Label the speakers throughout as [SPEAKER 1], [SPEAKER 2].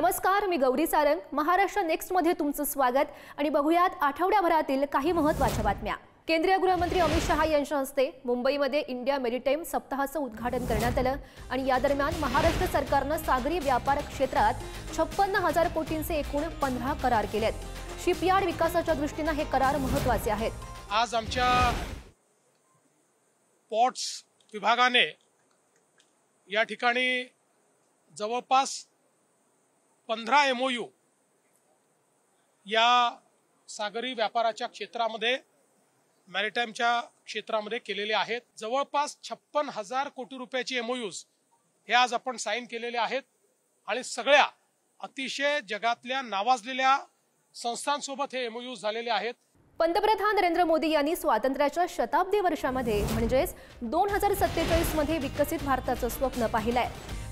[SPEAKER 1] नमस्कार, मी गौरी सारंग. महाराष्ट्र नेक्स्ट मध्ये तुमचं स्वागत आणि बघूयात आठवड्याभरातील काही महत्त्वाच्या बातम्या. केंद्रीय गृहमंत्री अमित शहा यांच्या हस्ते मुंबईमध्ये इंडिया मेरीटाईम सप्ताहाचं उद्घाटन करण्यात आलं आणि या दरम्यान महाराष्ट्र सरकारनं सागरी व्यापार क्षेत्रात 56,000 कोटींचे एकूण 15 करार केलेत. शिपयार्ड विकासाच्या दृष्टीने हे करार महत्त्वाचे आहेत.
[SPEAKER 2] आज आमच्या पोर्ट्स विभागाने या ठिकाणी जवळपास 15 MOU या सागरी व्यापाराच्या क्षेत्रामध्ये मॅरिटाईमच्या क्षेत्रामध्ये केलेले आहेत. जवळपास 56,000 कोटी रुपयाची MOUs हे आज आपण साईन केलेले आहेत आणि सगळ्या अतिशय जगातल्या नावाजलेल्या संस्थांसोबत हे MOUs झालेले आहेत.
[SPEAKER 1] पंतप्रधान नरेंद्र मोदी यांनी स्वातंत्र्याच्या शताब्दी वर्षामध्ये म्हणजेच 2047 मध्ये विकसित भारताचं स्वप्न पाहिलंय.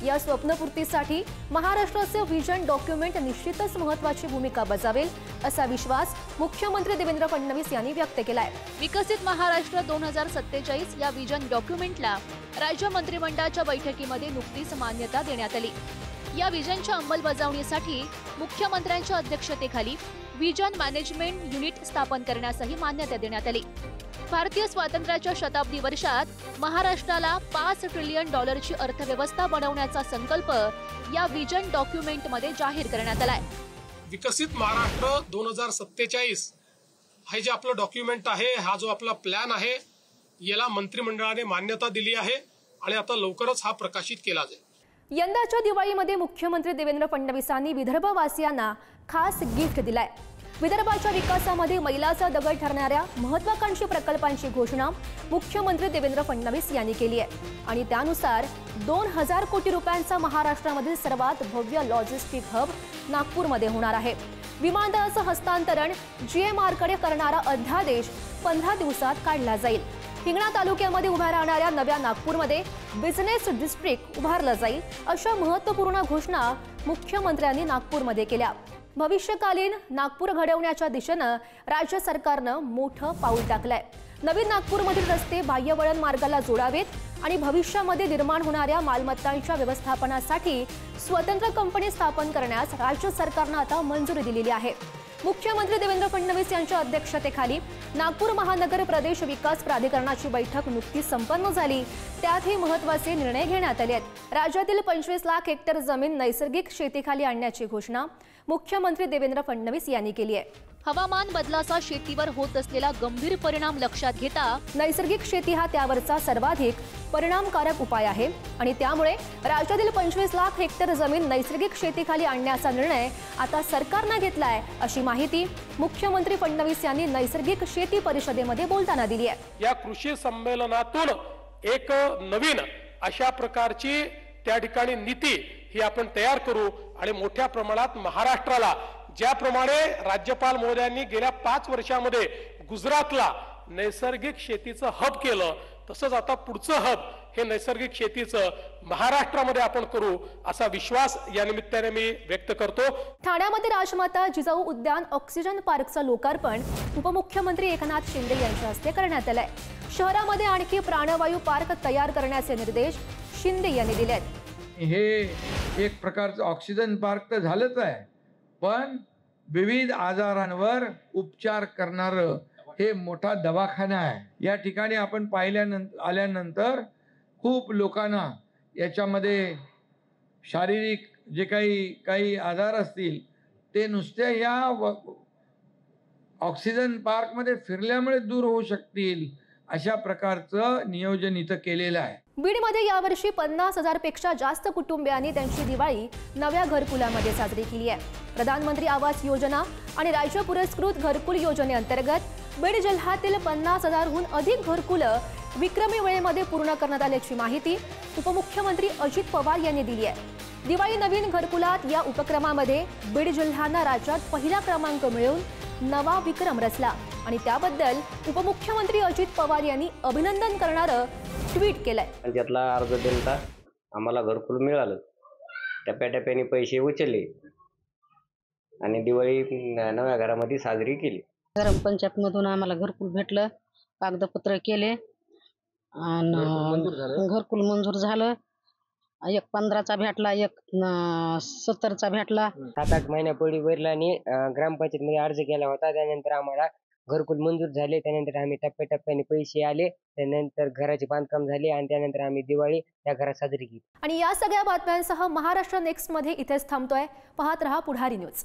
[SPEAKER 1] या स्वप्नपूर्तीसाठी महाराष्ट्राचे व्हिजन डॉक्युमेंट निश्चितच महत्त्वाची भूमिका बजावेल असा विश्वास मुख्यमंत्री देवेंद्र फडणवीस यांनी व्यक्त केलाय.
[SPEAKER 3] विकसित महाराष्ट्र 2047 या व्हिजन डॉक्युमेंटला राज्य मंत्रिमंडळाच्या बैठकीमध्ये नुकतीच मान्यता देण्यात आली. या व्हिजनच्या अंमलबजावणीसाठी मुख्यमंत्र्यांच्या अध्यक्षतेखाली व्हिजन मॅनेजमेंट युनिट स्थापन करण्यासही मान्यता देण्यात आली. भारतीय स्वातंत्र्याच्या शताब्दी वर्षात महाराष्ट्राला $5 ट्रिलियन अर्थव्यवस्था बनवण्याचा संकल्प या व्हिजन डॉक्युमेंटमध्ये जाहीर करण्यात आलाय.
[SPEAKER 2] विकसित महाराष्ट्र 2047 हे जे आपलं डॉक्युमेंट आहे, हा जो आपला प्लॅन आहे, याला मंत्रिमंडळाने मान्यता दिली आहे आणि आता लवकरच हा प्रकाशित केला जाईल.
[SPEAKER 1] यंदाच्या दिवाळीमध्ये मुख्यमंत्री देवेंद्र फडणवीसांनी विदर्भवासियांना खास गिफ्ट दिलाय. विदर्भाच्या विकासामध्ये मैलाचा दगड ठरणाऱ्या महत्त्वाकांक्षी प्रकल्पांची घोषणा मुख्यमंत्री देवेंद्र फडणवीस यांनी केली आहे आणि त्यानुसार 2,000 कोटी रुपयांचा महाराष्ट्रामधील सर्वात भव्य लॉजिस्टिक हब नागपूरमध्ये होणार आहे. विमानतळाचं हस्तांतरण GMRकडे करणारा अध्यादेश 15 दिवसात काढला जाईल. हिंगणा तालुक्यामध्ये उभ्या राहणाऱ्या नव्या नागपूरमध्ये बिझनेस डिस्ट्रिक्ट उभारलं जाईल अशा महत्त्वपूर्ण घोषणा मुख्यमंत्र्यांनी नागपूरमध्ये केल्या. भविष्यकालीन नागपूर घडवण्याच्या दिशेनं राज्य सरकारनं मोठं पाऊल टाकलंय. नवीन नागपूरमधील रस्ते बाह्यवळण मार्गाला जोडावेत आणि भविष्यामध्ये निर्माण होणाऱ्या मालमत्तांच्या व्यवस्थापनासाठी स्वतंत्र कंपनी स्थापन करण्यास राज्य सरकारनं आता मंजुरी दिलेली आहे. मुख्यमंत्री देवेंद्र फडणवीस यांच्या अध्यक्षतेखाली नागपूर महानगर प्रदेश विकास प्राधिकरणाची बैठक नुकतीच संपन्न झाली. त्यात हे महत्त्वाचे निर्णय घेण्यात आले आहेत. राज्यातील 25 लाख हेक्टर जमीन नैसर्गिक शेतीखाली आणण्याची घोषणा मुख्यमंत्री देवेंद्र फडणवीस यांनी केली आहे.
[SPEAKER 3] हवामान बदलाचा शेतीवर होत असलेला गंभीर परिणाम लक्षात घेता
[SPEAKER 1] नैसर्गिक शेती हा त्यावरचा सर्वाधिक परिणामकारक उपाय आहे आणि त्यामुळे राज्यातील 25 लाख हेक्टर जमीन नैसर्गिक शेतीखाली आणण्याचा निर्णय आता सरकारनं घेतलाय अशी माहिती मुख्यमंत्री फडणवीस यांनी नैसर्गिक शेती परिषदेमध्ये बोलताना दिली आहे.
[SPEAKER 2] या कृषी संमेलनातून एक नवीन अशा प्रकारची त्या ठिकाणी नीती ही आपण तयार करू आणि मोठ्या प्रमाणात महाराष्ट्राला ज्याप्रमाणे राज्यपाल महोदयांनी गेल्या 5 वर्षामध्ये गुजरातला नैसर्गिक शेतीचं हब केलं, तसंच आता पुढचं हब हे नैसर्गिक शेतीचं महाराष्ट्रामध्ये आपण करू असा विश्वास या निमित्ताने मी व्यक्त करतो.
[SPEAKER 1] ठाण्यामध्ये राजमाता जिजाऊ उद्यान ऑक्सिजन पार्कचं लोकार्पण उपमुख्यमंत्री एकनाथ शिंदे यांच्या हस्ते करण्यात आलंय. शहरामध्ये आणखी प्राणवायू पार्क तयार करण्याचे निर्देश शिंदे यांनी दिले आहेत.
[SPEAKER 4] हे एक प्रकारचं ऑक्सिजन पार्क तर झालंच आहे, पण विविध आजारांवर उपचार करणारं हे मोठा दवाखाना आहे. या ठिकाणी आपण आल्यानंतर खूप लोकांना याच्यामध्ये शारीरिक जे काही आजार असतील ते नुसत्या या ऑक्सिजन पार्कमध्ये फिरल्यामुळे दूर होऊ शकतील अशा प्रकारचं नियोजन इथं केलेलं आहे.
[SPEAKER 1] बीडमध्ये यावर्षी 50,000 पेक्षा जास्त कुटुंबियांनी त्यांची दिवाळी नव्या घरकुलामध्ये साजरी केली आहे. प्रधानमंत्री आवास योजना आणि राज्य पुरस्कृत घरकुल योजनेअंतर्गत बीड जिल्ह्यातील 50,000हून अधिक घरकुलं विक्रमी वेळेमध्ये पूर्ण करण्यात आल्याची माहिती उपमुख्यमंत्री अजित पवार यांनी दिली आहे. दिवाळी नवीन घरकुलात या उपक्रमामध्ये बीड जिल्ह्यानं राज्यात पहिला क्रमांक मिळवून नवा विक्रम रचला आणि त्याबद्दल उपमुख्यमंत्री अजित पवार यांनी अभिनंदन करणारं ट्विट केलंय.
[SPEAKER 5] त्यातला अर्ज दिलता, आम्हाला घरकुल मिळालं, टप्प्याटप्प्याने पैसे उचलले आणि दिवाळी नव्या घरामध्ये साजरी केली.
[SPEAKER 6] ग्रामपंचायतमधून आम्हाला घरकुल भेटलं, कागदपत्र केले आणि घरकुल मंजूर झालं. एक 15चा भेटला, एक 70चा भेटला.
[SPEAKER 7] 7-8 महिन्यापूर्वी वडिलांनी ग्रामपंचायतमध्ये अर्ज केला होता. त्यानंतर आम्हाला घरकुल मंजूर झाले. त्यानंतर आम्ही टप्प्याटप्प्याने पैसे आले. त्यानंतर घराचे बांधकाम झाले आणि त्यानंतर आम्ही दिवाळी त्या घरात साजरी केली.
[SPEAKER 1] आणि या सगळ्या बातम्यांसह महाराष्ट्र नेक्स्ट मध्ये इथेच थांबतोय. पाहत रहा पुढारी न्यूज.